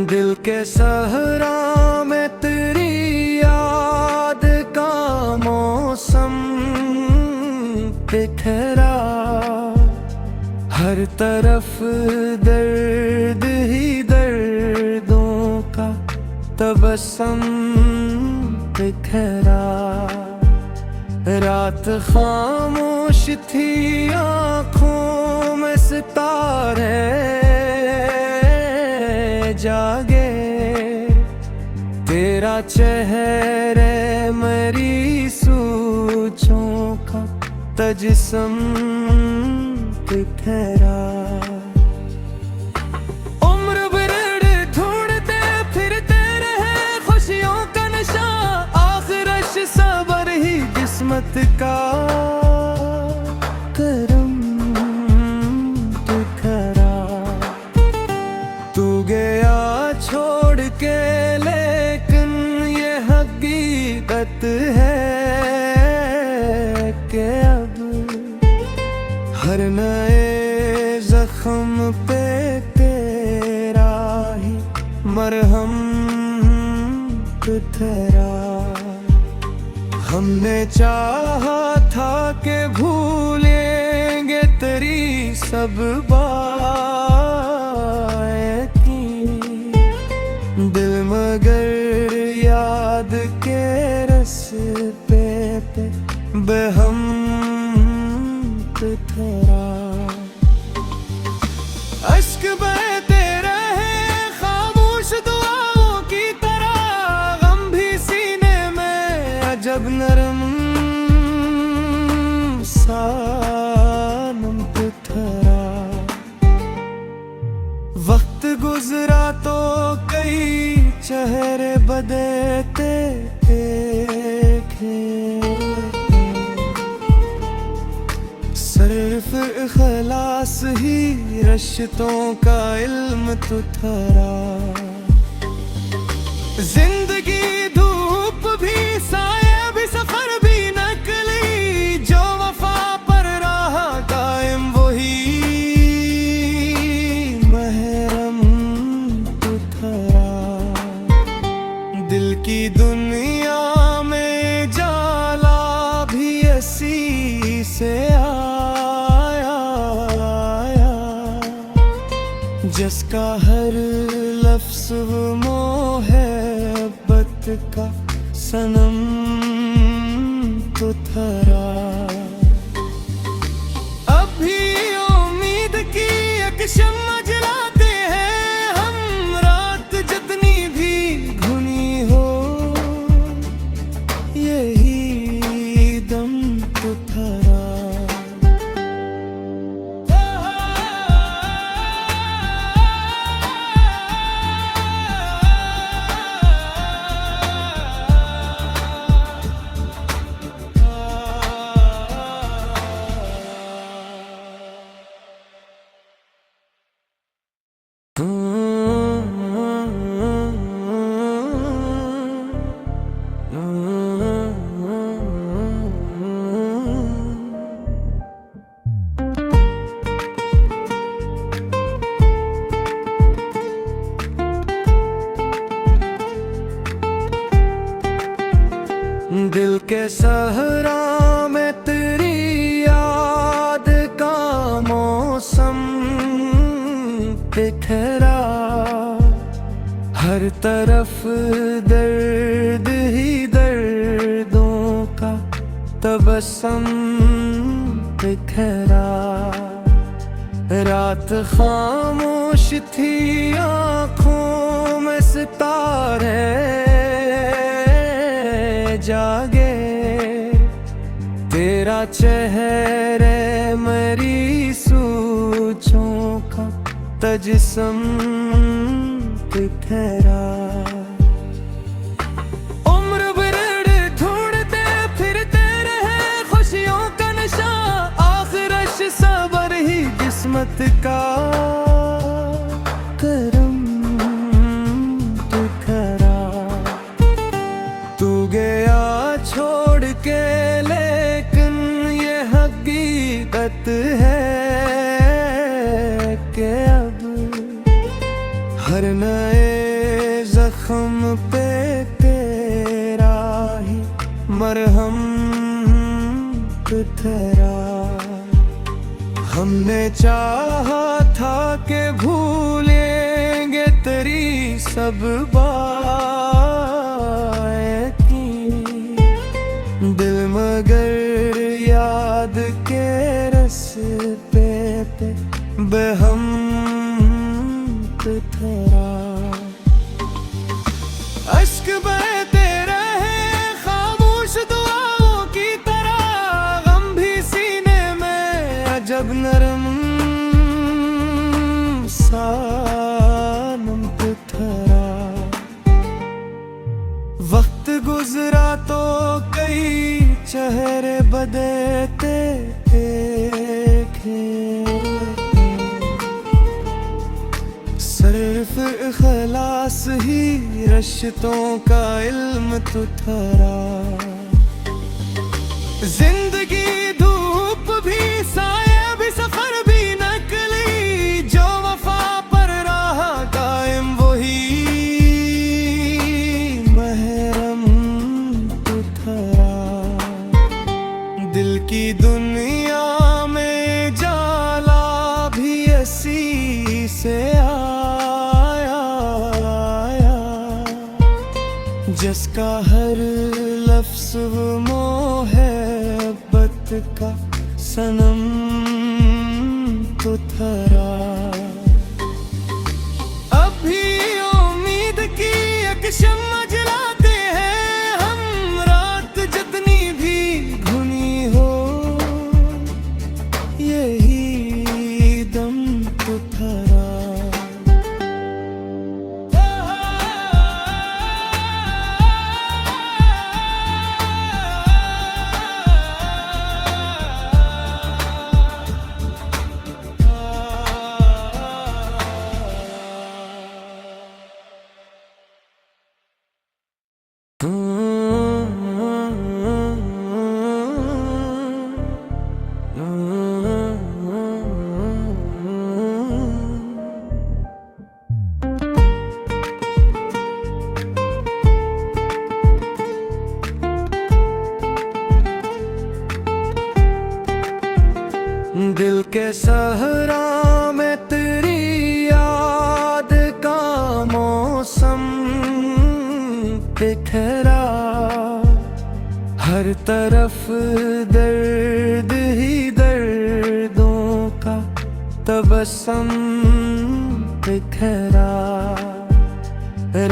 दिल के सहरा में तेरी याद का मौसम बिखरा, हर तरफ दर्द ही दर्दों का तबस्सुम बिखरा। रात खामोश थी, आँखों में सितारे जागे, तेरा चेहरे मेरी सोचों का तजस्सुम बिखरा। उम्र भर ढूंढते फिरते रहे खुशियों का नशा, आखिरश सबर ही किस्मत का करम बिखरा। तू गया छोड़ के, लेकिन ये हकीकत है कि अब हर नए जख्म पे तेरा ही मरहम बिखरा। हमने चाहा था कि भूलेंगे तेरी सब बातें, दिल मगर याद के रस्ते पे बेहम बिखरा। अश्क बहते रहे खामोश दुआओं की तरह, गम भी सीने में अजब नरम सा बिखरा। वक्त गुजरा तो कई चेहरे बदलते देखे, सिर्फ इखलास ही रिश्तों का इल्म तो थरा। जिंदगी धूप भी, साया भी, सफर भी नकली, जो वफा पर रहा कायम वही महरम तो थरा। दिल की दुनिया में जाला भी ऐसी से आया, जिसका हर लफ्ज़ मोहब्बत का सनम तो थरा। अब भी उम्मीद की एक शम्मा जलाते हैं हम, रात जितनी भी घुनी हो यही दम तो थरा। दिल के सहरा में तेरी याद का मौसम बिखरा, हर तरफ दर्द ही दर्दों का तबस्सुम बिखरा। रात खामोश थी, आँखों में सितारे जागे, तेरा चेहरे मेरी सोचों का तजस्सुम बिखरा। उम्र भर ढूंढते फिरते रहे खुशियों का नशा, आखिर सबर ही किस्मत का करम तू खरा। तू गया छोड़ के लेकिन ये हकीकत है कि अब हर नए जख्म पे तेरा ही मरहम ठहरा। हमने चाहा था कि भूलेंगे तेरी सब बातें, दिल मगर याद के रस्ते पे बेहम ठहरा। अश्क बहते रहे खामोश दुआओं की तरह, गम भी सीने में अजब नरम सा नम ठहरा। वक्त गुजरा तो कई चेहरे बदलते देखे, सिर्फ इखलास ही रिश्तों का इल्म तो ठहरा। जिंदगी धूप भी साया भी सफर भी नकली, जो वफा पर रहा कायम वही महरम तो ठहरा। दिल की दुनिया में जाला भी ऐसी से जिसका हर लफ्ज़ मोहब्बत का सनम तो ठहरा। अभी उम्मीद की एक शम्मा जलाते हैं हम, रात जितनी भी घुनी हो यही दम तो ठहरा। दिल के सहरा में तेरी याद का मौसम बिखरा, हर तरफ दर्द ही दर्दों का तबस्सुम बिखरा।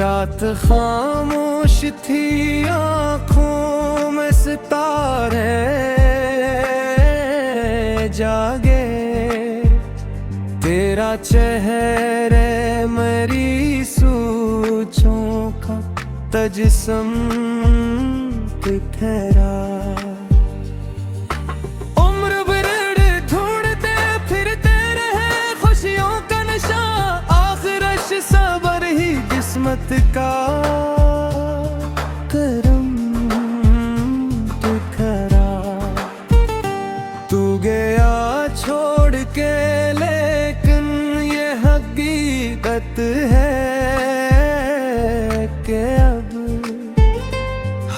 रात खामोश थी आँखों में सितारे जागे, तेरा चेहरे मेरी सोचों का तजस्सुम बिखरा। उम्र भर ढूंढते फिरते रहे खुशियों का नशा, आखिर सबर ही किस्मत का करम तू खरा। तू गया छोड़ के लेकिन ये हकीकत है कि अब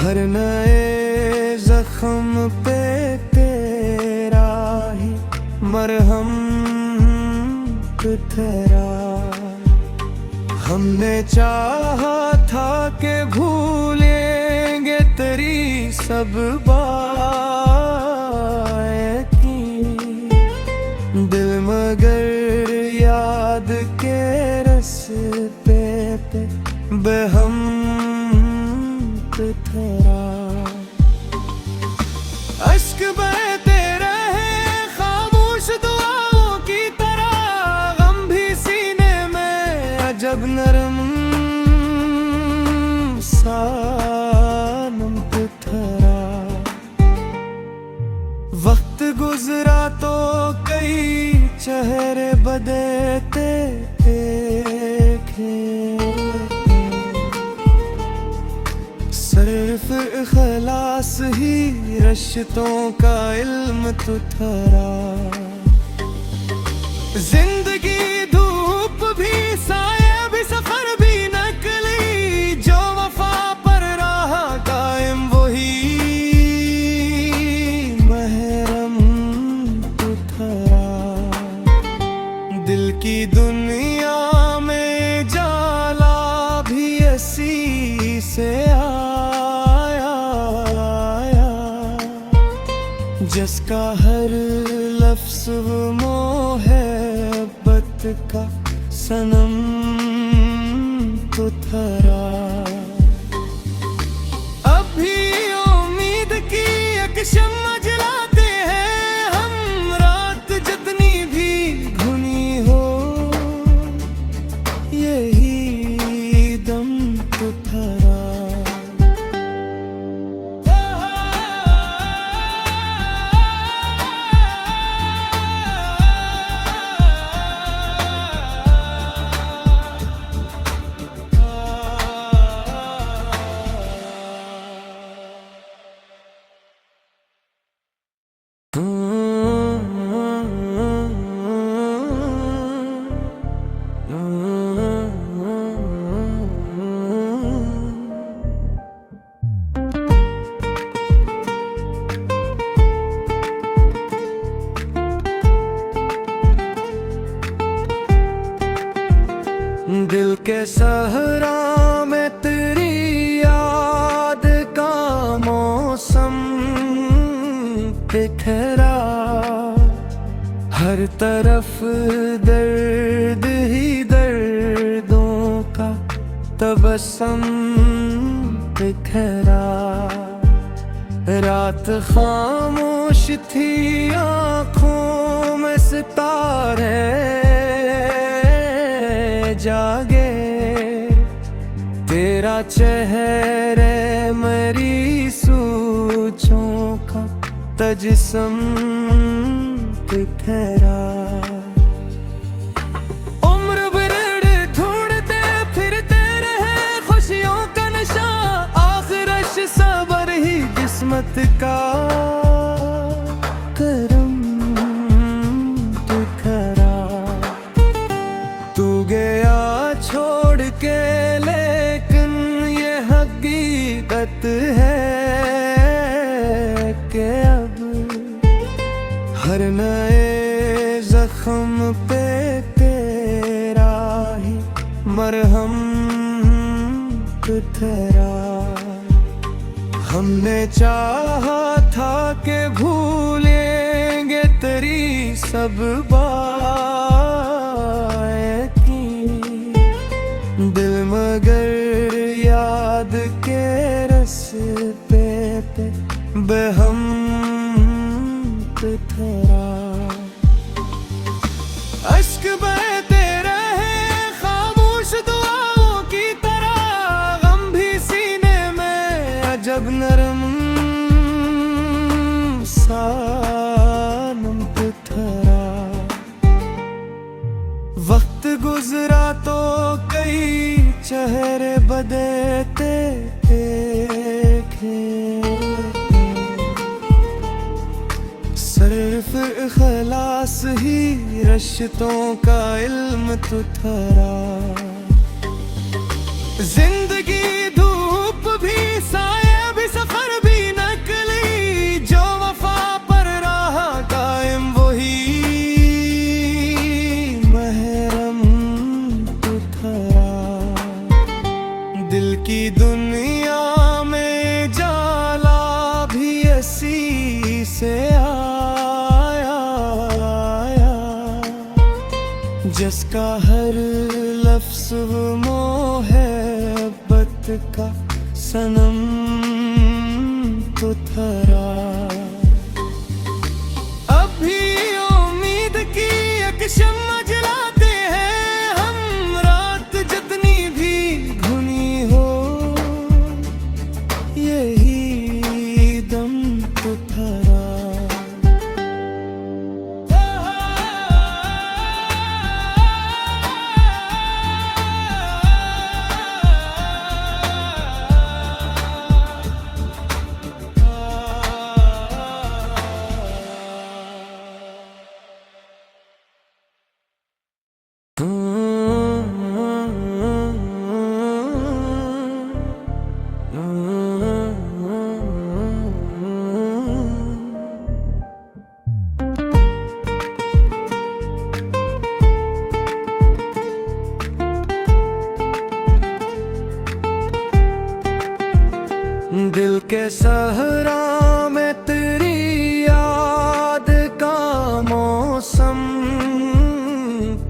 हर नए जख्म पे तेरा ही मरहम ठहरा। हमने चाहा था कि भूलेंगे तेरी सब बातें, दिल मगर याद के रस्ते पे बेहम ठहरा। अश्क बहते रहे खामोश दुआओं की तरह, गम भी सीने में अजब नरम सा नम ठहरा। वक्त गुजरा तो बदेते देखे। सिर्फ इखलास ही रिश्तों का इल्म तो थरा। जिंदगी धूप भी साया भी सफर भी नकली, जो वफा पर रहा कायम वही महरम तो थरा। दिल की दुनिया में जाला भी ऐसी से आया, जिसका हर लफ्ज़ मोहब्बत का सनम तो थरा। अब भी उम्मीद की एक शम्मा जलाते हैं हम, रात जितनी भी घुनी हो यही दम तो थरा। दिल के सहरा में तेरी याद का मौसम बिखरा। हर तरफ दर्द ही दर्दों का तबस्सुम बिखरा। रात खामोश थी आँखों में सितारे जागे। तेरा चेहरे मेरी सोचों का तजस्सुम बिखरा। उम्र भर ढूंढते फिरते रहे खुशियों का नशा, आखिरश सबर ही किस्मत का करम बिखरा। तू गया छोड़ के लेकिन ये हकीकत है कि अब हर नए जख्म पे तेरा ही मरहम ठहरा। हमने चाहा था कि भूलेंगे तेरी सब बातें, दिल मगर याद के रस्ते पे बेहम ठहरा। अश्क बहते रहे खामोश दुआओं की तरह, गम भी सीने में अजब नरम सा नम ठहरा। वक्त गुजरा तो कई चेहरे बदलते देखे। सिर्फ इखलास ही रिश्तों का इल्म तो थरा। जिंदगी धूप भी साया भी सफर भी नकली, जो वफा पर रहा कायम वही महरम तो थरा। दिल की दुनिया में जाला भी ऐसी से जिसका हर लफ्ज़ मोहब्बत का सनम तो थरा। अब भी उम्मीद की एक शम्मा जलाते हैं हम, रात जितनी भी घुनी हो यही दम तो थरा।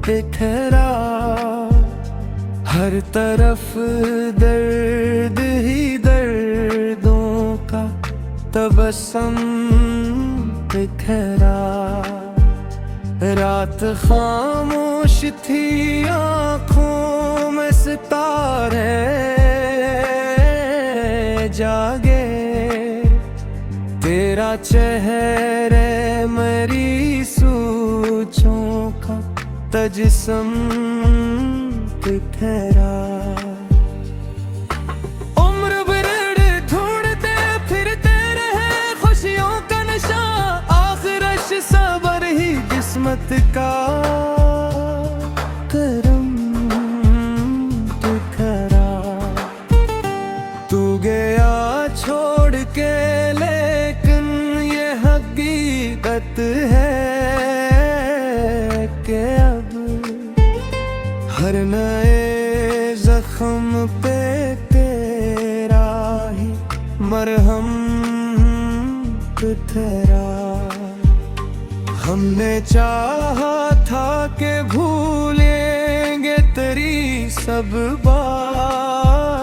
पे ठहरा। हर तरफ दर्द ही दर्दों का तबस्सुम बिखरा। रात खामोश थी, आँखों में सितारे जागे। तेरा चेहरे मेरी सोचों का तजस्सुम बिखरा। उम्र भर ढूंढते फिरते रहे खुशियों का नशा। आखिरश सबर ही किस्मत का करम बिखरा। तू गया छोड़ के, लेकिन ये हकीकत है कि अब हर नए जख्म पे तेरा ही मरहम बिखरा। हमने चाहा था कि भूलेंगे तेरी सब बातें,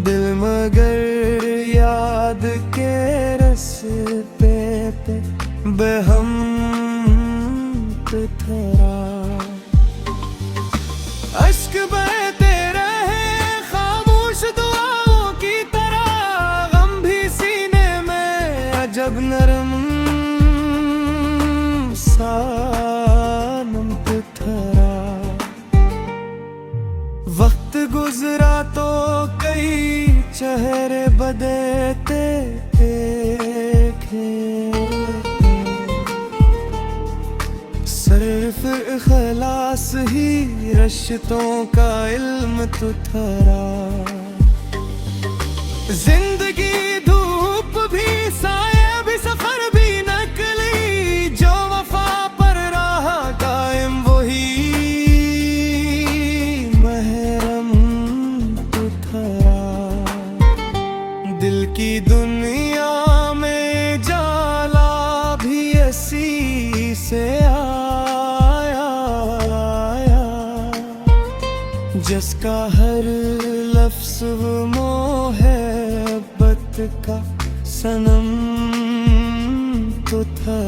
दिल मगर याद के रस्ते पे बेहम बिखरा। अश्क बहते रहे खामोश दुआओं की तरह। गम भी सीने में अजब नरम सानम बिखरा। वक्त गुजरा तो कई चेहरे बदलते देखे। सिर्फ इखलास ही रिश्तों का इल्म तो था। जिंदगी धूप भी, साया भी, सफर भी नकली। जो वफा पर रहा कायम वही महरम तो था। दिल की दुनिया में जाला भी ऐसी से जिसका हर लफ्ज़ मोहब्बत का सनम तो था।